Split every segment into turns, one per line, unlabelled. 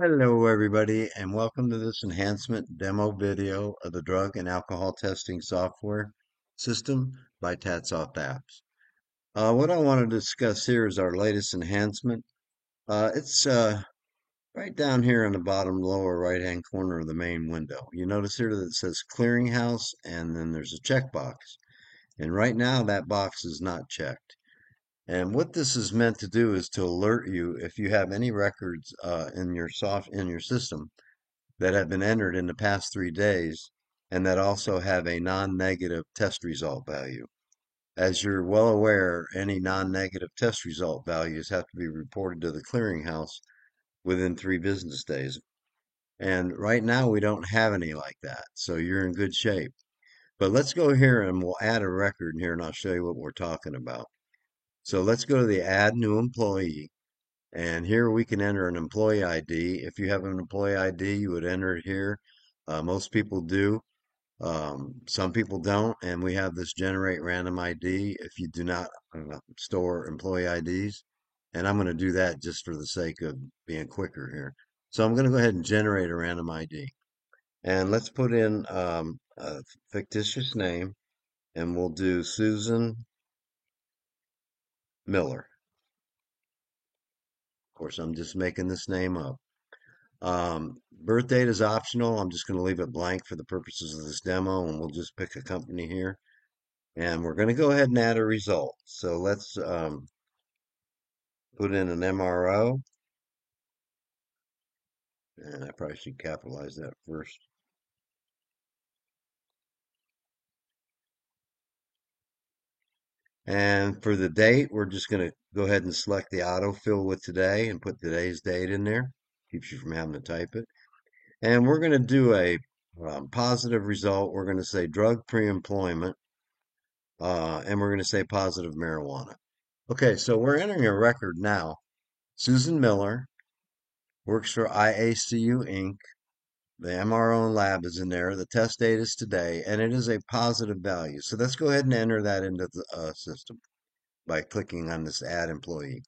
Hello, everybody, and welcome to this enhancement demo video of the drug and alcohol testing software system by TATSoft Apps. What I want to discuss here is our latest enhancement. It's right down here in the bottom lower right-hand corner of the main window. You notice here that it says Clearinghouse, and then there's a checkbox. And right now, that box is not checked. And what this is meant to do is to alert you if you have any records in your system that have been entered in the past 3 days and that also have a non-negative test result value. As you're well aware, any non-negative test result values have to be reported to the clearinghouse within 3 business days. And right now we don't have any like that, so you're in good shape. But let's go here and we'll add a record here and I'll show you what we're talking about. So let's go to the Add New Employee. And here we can enter an employee ID. If you have an employee ID, you would enter it here. Most people do. Some people don't. And we have this generate random ID if you do not store employee IDs. And I'm going to do that just for the sake of being quicker here. So I'm going to go ahead and generate a random ID. And let's put in a fictitious name. And we'll do Susan Miller. Of course, I'm just making this name up. Birth date is optional. I'm just going to leave it blank for the purposes of this demo, and we'll just pick a company here. And we're going to go ahead and add a result. So let's put in an MRO, and I probably should capitalize that first. And for the date, we're just going to go ahead and select the autofill with today and put today's date in there. Keeps you from having to type it. And we're going to do a positive result. We're going to say drug pre-employment, and we're going to say positive marijuana. Okay, so we're entering a record now. Susan Miller works for IACU Inc. The MRO lab is in there. The test date is today, and it is a positive value. So let's go ahead and enter that into the system by clicking on this Add Employee.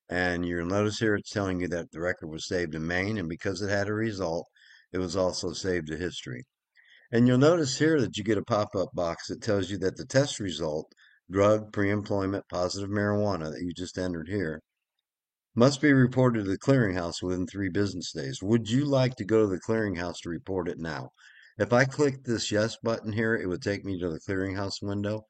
And you'll notice here it's telling you that the record was saved in Maine, and because it had a result, it was also saved to history. And you'll notice here that you get a pop-up box that tells you that the test result, drug pre-employment positive marijuana that you just entered here, must be reported to the clearinghouse within 3 business days. Would you like to go to the clearinghouse to report it now? If I click this yes button here, it would take me to the clearinghouse window.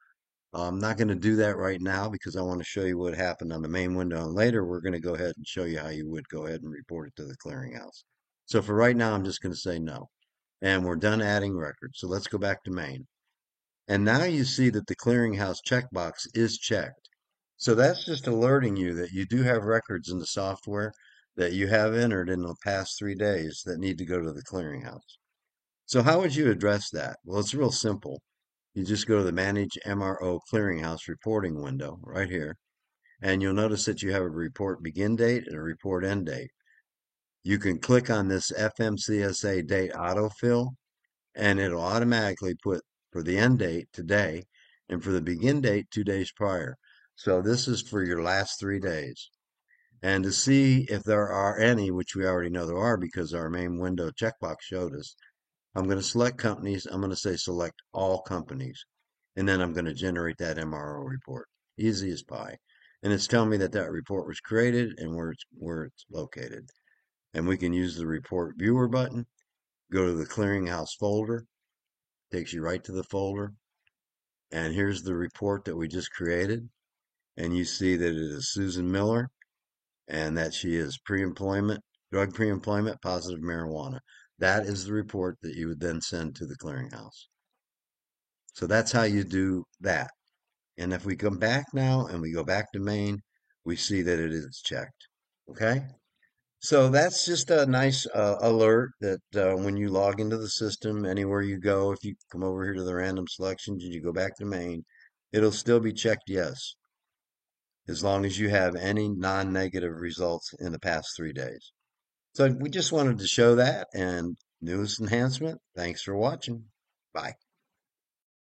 I'm not going to do that right now because I want to show you what happened on the main window. And later, we're going to go ahead and show you how you would go ahead and report it to the clearinghouse. So for right now, I'm just going to say no. And we're done adding records. So let's go back to main. And now you see that the clearinghouse checkbox is checked. So that's just alerting you that you do have records in the software that you have entered in the past 3 days that need to go to the clearinghouse. So how would you address that? Well, it's real simple. You just go to the Manage MRO Clearinghouse Reporting window right here, and you'll notice that you have a report begin date and a report end date. You can click on this FMCSA date autofill, and it'll automatically put for the end date today and for the begin date 2 days prior. So this is for your last 3 days. And to see if there are any, which we already know there are because our main window checkbox showed us, I'm going to select companies. I'm going to say select all companies. And then I'm going to generate that MRO report. Easy as pie. And it's telling me that that report was created and where it's located. And we can use the report viewer button, go to the clearinghouse folder, takes you right to the folder. And here's the report that we just created. And you see that it is Susan Miller and that she is pre-employment, drug pre-employment, positive marijuana. That is the report that you would then send to the clearinghouse. So that's how you do that. And if we come back now and we go back to main, we see that it is checked. Okay? So that's just a nice alert that when you log into the system, anywhere you go, if you come over here to the random selections and you go back to main, it'll still be checked yes, as long as you have any non-negative results in the past 3 days. So we just wanted to show that and newest enhancement. Thanks for watching. Bye.